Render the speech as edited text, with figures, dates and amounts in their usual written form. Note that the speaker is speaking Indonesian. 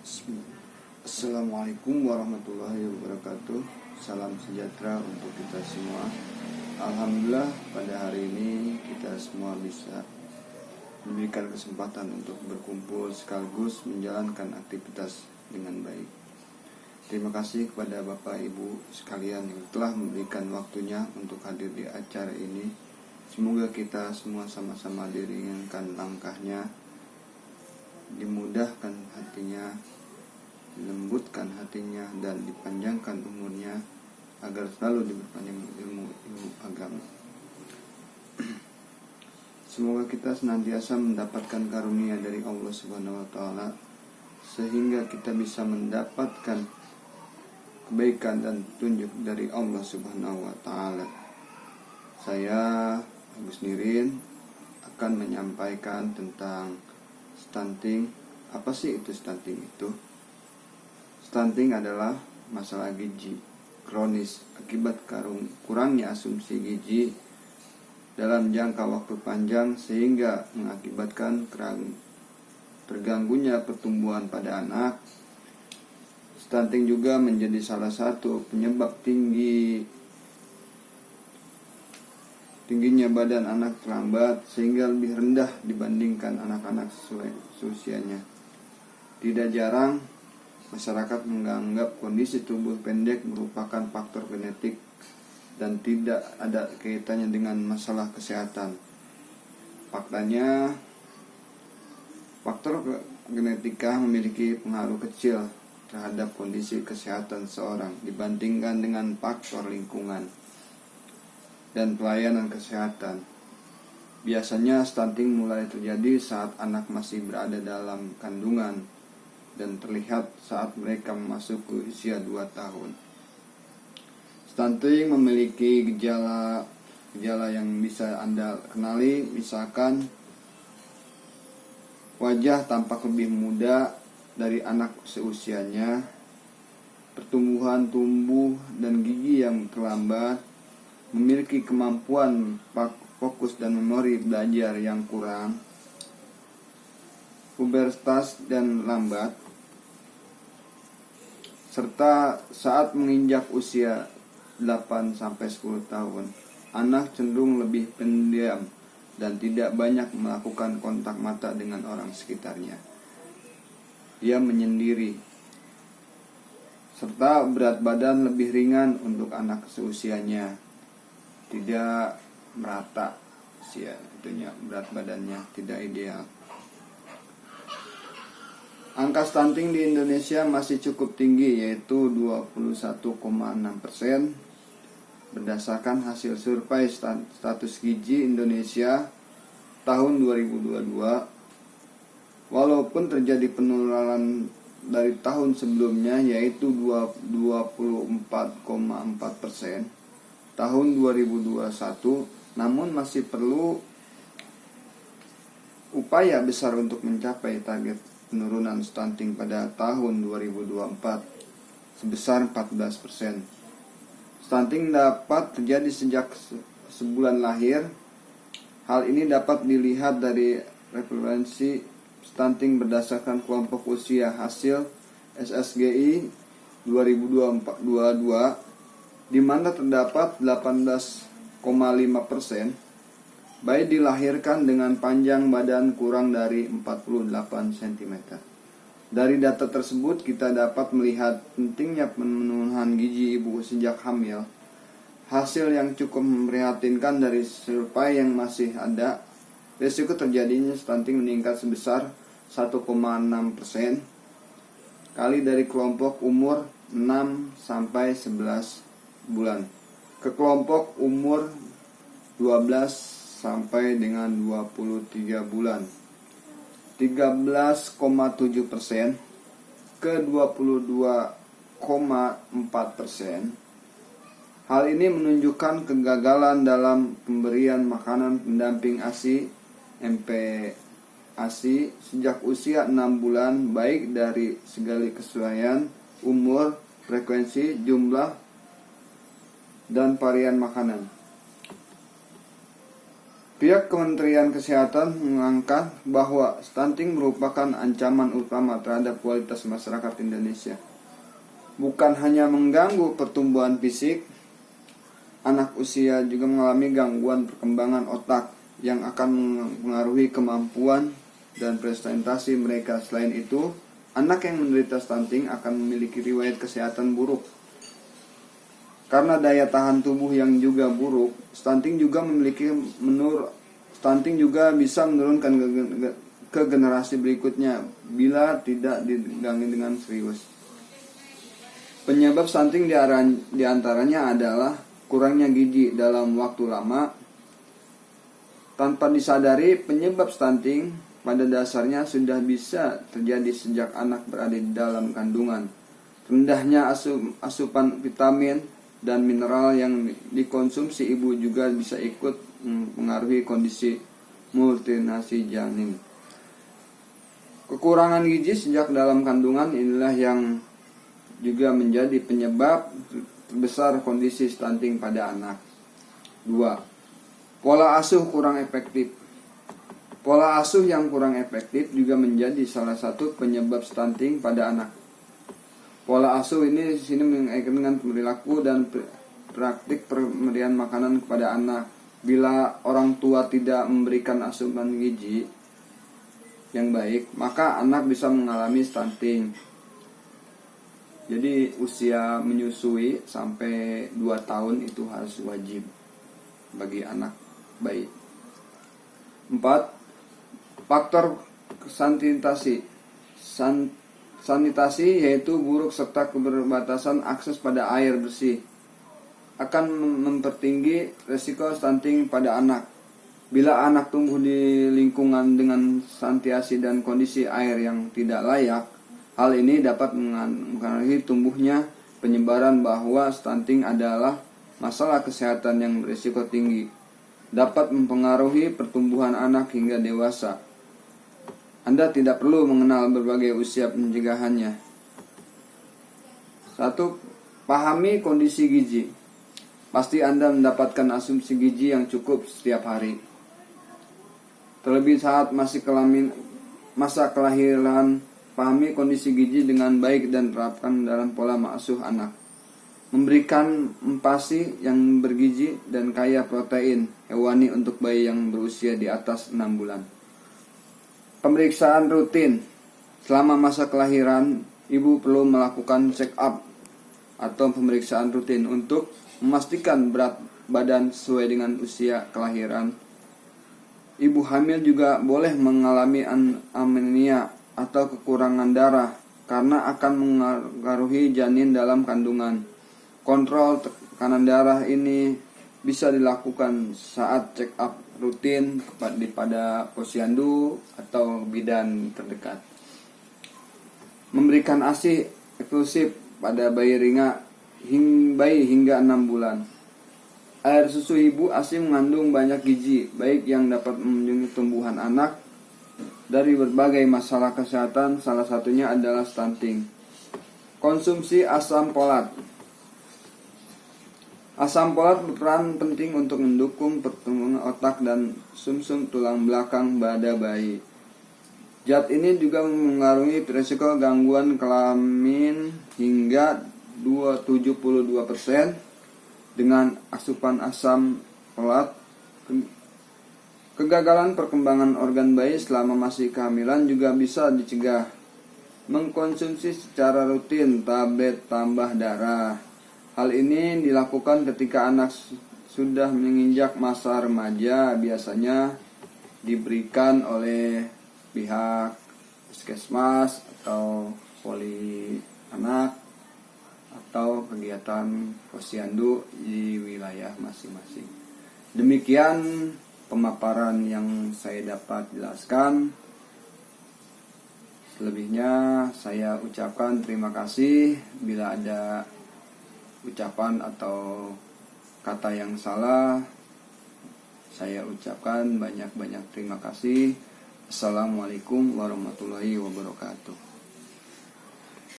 Bismillah. Assalamualaikum warahmatullahi wabarakatuh. Salam sejahtera untuk kita semua. Alhamdulillah pada hari ini kita semua bisa diberikan kesempatan untuk berkumpul sekaligus menjalankan aktivitas dengan baik. Terima kasih kepada Bapak Ibu sekalian yang telah memberikan waktunya untuk hadir di acara ini. Semoga kita semua sama-sama diringankan langkahnya, dimudahkan hatinya, dilembutkan hatinya, dan dipanjangkan umurnya agar selalu diperpanjang ilmu agama. Semoga kita senantiasa mendapatkan karunia dari Allah Subhanahu wa taala sehingga kita bisa mendapatkan kebaikan dan tunjuk dari Allah Subhanahu wa taala. Saya Agus Nirin akan menyampaikan tentang stunting. Apa sih itu stunting itu? Stunting adalah masalah gizi kronis akibat kurangnya asumsi gizi dalam jangka waktu panjang sehingga mengakibatkan terganggunya pertumbuhan pada anak. Stunting juga menjadi salah satu penyebab tingginya badan anak terlambat sehingga lebih rendah dibandingkan anak-anak sesuai usianya. Tidak jarang masyarakat menganggap kondisi tubuh pendek merupakan faktor genetik dan tidak ada kaitannya dengan masalah kesehatan. Faktanya, faktor genetika memiliki pengaruh kecil terhadap kondisi kesehatan seorang dibandingkan dengan faktor lingkungan dan pelayanan kesehatan. Biasanya stunting mulai terjadi saat anak masih berada dalam kandungan dan terlihat saat mereka memasuki usia 2 tahun. Stunting memiliki gejala yang bisa Anda kenali, misalkan wajah tampak lebih muda dari anak seusianya, pertumbuhan tubuh dan gigi yang terlambat, memiliki kemampuan fokus dan memori belajar yang kurang, pubertas dan lambat, serta saat menginjak usia 8-10 tahun, anak cenderung lebih pendiam dan tidak banyak melakukan kontak mata dengan orang sekitarnya. Ia menyendiri, serta berat badan lebih ringan untuk anak seusianya, tidak merata berat badannya tidak ideal. Angka stunting di Indonesia masih cukup tinggi, yaitu 21,6% berdasarkan hasil survei status gizi Indonesia tahun 2022. Walaupun terjadi penurunan dari tahun sebelumnya, yaitu 24,4% tahun 2021, namun masih perlu upaya besar untuk mencapai target penurunan stunting pada tahun 2024 sebesar 14%. Stunting dapat terjadi sejak sebulan lahir. Hal ini dapat dilihat dari referensi stunting berdasarkan kelompok usia hasil SSGI 2022, di mana terdapat 18,5% bayi dilahirkan dengan panjang badan kurang dari 48 cm. Dari data tersebut kita dapat melihat pentingnya pemenuhan gizi ibu sejak hamil. Hasil yang cukup memprihatinkan dari survei yang masih ada, risiko terjadinya stunting meningkat sebesar 1,6% kali dari kelompok umur 6-11 bulan ke kelompok umur 12 sampai dengan 23 bulan, 13,7% ke 22,4%. Hal ini menunjukkan kegagalan dalam pemberian makanan pendamping ASI MPASI sejak usia 6 bulan, baik dari segi kesesuaian umur, frekuensi, jumlah, dan varian makanan. Pihak Kementerian Kesehatan mengangkat bahwa stunting merupakan ancaman utama terhadap kualitas masyarakat Indonesia. Bukan hanya mengganggu pertumbuhan fisik, anak usia juga mengalami gangguan perkembangan otak yang akan mengaruhi kemampuan dan prestasi mereka. Selain itu, anak yang menderita stunting akan memiliki riwayat kesehatan buruk. Karena daya tahan tubuh yang juga buruk, stunting juga bisa menurunkan ke generasi berikutnya bila tidak ditangani dengan serius. Penyebab stunting diantaranya adalah kurangnya gizi dalam waktu lama. Tanpa disadari, penyebab stunting pada dasarnya sudah bisa terjadi sejak anak berada di dalam kandungan. Rendahnya asupan vitamin dan mineral yang dikonsumsi ibu juga bisa ikut mengaruhi kondisi multinasi janin. Kekurangan gizi sejak dalam kandungan inilah yang juga menjadi penyebab terbesar kondisi stunting pada anak. 2. Pola asuh kurang efektif. Pola asuh yang kurang efektif juga menjadi salah satu penyebab stunting pada anak. Pola asuh ini di sini mengaitkan dengan perilaku dan praktik pemberian makanan kepada anak. Bila orang tua tidak memberikan asupan gizi yang baik, maka anak bisa mengalami stunting. Jadi usia menyusui sampai 2 tahun itu harus wajib bagi anak bayi. 4. Faktor sanitasi. Sanitasi yaitu buruk serta keterbatasan akses pada air bersih akan mempertinggi resiko stunting pada anak. Bila anak tumbuh di lingkungan dengan sanitasi dan kondisi air yang tidak layak, hal ini dapat mengaruhi tumbuhnya penyebaran bahwa stunting adalah masalah kesehatan yang berisiko tinggi, dapat mempengaruhi pertumbuhan anak hingga dewasa. Anda tidak perlu mengenal berbagai usia pencegahannya. 1. Pahami kondisi gizi. Pasti Anda mendapatkan asumsi gizi yang cukup setiap hari. Terlebih saat masa kelahiran, pahami kondisi gizi dengan baik dan terapkan dalam pola asuh anak. Memberikan MPASI yang bergizi dan kaya protein hewani untuk bayi yang berusia di atas 6 bulan. Pemeriksaan rutin. Selama masa kelahiran, ibu perlu melakukan check up atau pemeriksaan rutin untuk memastikan berat badan sesuai dengan usia kelahiran. Ibu hamil juga boleh mengalami anemia atau kekurangan darah karena akan mengaruhi janin dalam kandungan. Kontrol tekanan darah ini bisa dilakukan saat check up rutin pada posyandu atau bidan terdekat. Memberikan ASI eksklusif pada bayi hingga 6 bulan. Air susu ibu ASI mengandung banyak gizi, baik yang dapat melindungi tumbuhan anak dari berbagai masalah kesehatan, salah satunya adalah stunting. Konsumsi asam folat. Asam folat berperan penting untuk mendukung pertumbuhan otak dan sumsum tulang belakang pada bayi. Zat ini juga mengaruhi risiko gangguan kelamin hingga 72% dengan asupan asam folat. Kegagalan perkembangan organ bayi selama masih kehamilan juga bisa dicegah. Mengkonsumsi secara rutin tablet tambah darah. Hal ini dilakukan ketika anak sudah menginjak masa remaja, biasanya diberikan oleh pihak puskesmas atau poli anak atau kegiatan posyandu di wilayah masing-masing. Demikian pemaparan yang saya dapat jelaskan. Selebihnya saya ucapkan terima kasih. Bila ada ucapan atau kata yang salah, saya ucapkan banyak-banyak terima kasih. Assalamualaikum warahmatullahi wabarakatuh.